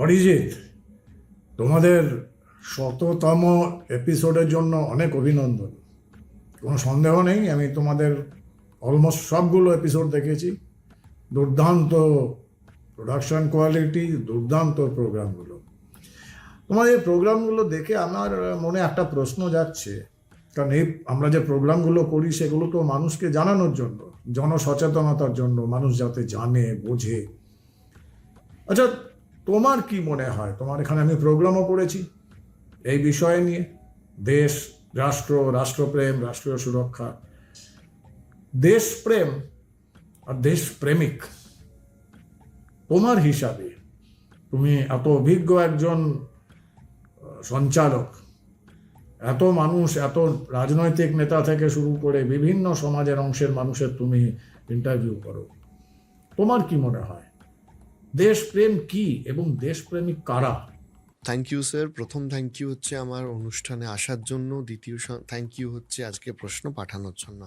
অরিজিৎ, তোমাদের 100তম এপিসোডের জন্য অনেক অভিনন্দন। কোনো সন্দেহ নেই, আমি তোমাদের অলমোস্ট সবগুলো এপিসোড দেখেছি। দুর্দান্ত প্রোডাকশন কোয়ালিটি, দুর্দান্ত প্রোগ্রামগুলো। তোমাদের এই প্রোগ্রামগুলো দেখে আমার মনে একটা প্রশ্ন যাচ্ছে, কারণ এই আমরা যে প্রোগ্রামগুলো করি সেগুলো তো মানুষকে জানানোর জন্য, জনসচেতনতার জন্য, মানুষ যাতে জানে, বোঝে। আচ্ছা, তোমার কি মনে হয়? তোমার এখানে আমি প্রোগ্রামও করেছি এই বিষয় নিয়ে, দেশ, রাষ্ট্র, রাষ্ট্রপ্রেম, রাষ্ট্রীয় সুরক্ষা। দেশপ্রেম আর দেশপ্রেমিক তোমার হিসাবে, তুমি এত অভিজ্ঞ একজন সঞ্চালক, এত মানুষ, এত রাজনৈতিক নেতা থেকে শুরু করে বিভিন্ন সমাজের অংশের মানুষের তুমি ইন্টারভিউ করো, তোমার কি মনে হয় দেশপ্রেম কি এবং দেশপ্রেমিক কারা? Thank you sir. প্রথম থ্যাংক ইউ হচ্ছে আমার অনুষ্ঠানে আসার জন্য, দ্বিতীয় থ্যাংক ইউ হচ্ছে আজকে প্রশ্ন পাঠানোর জন্য।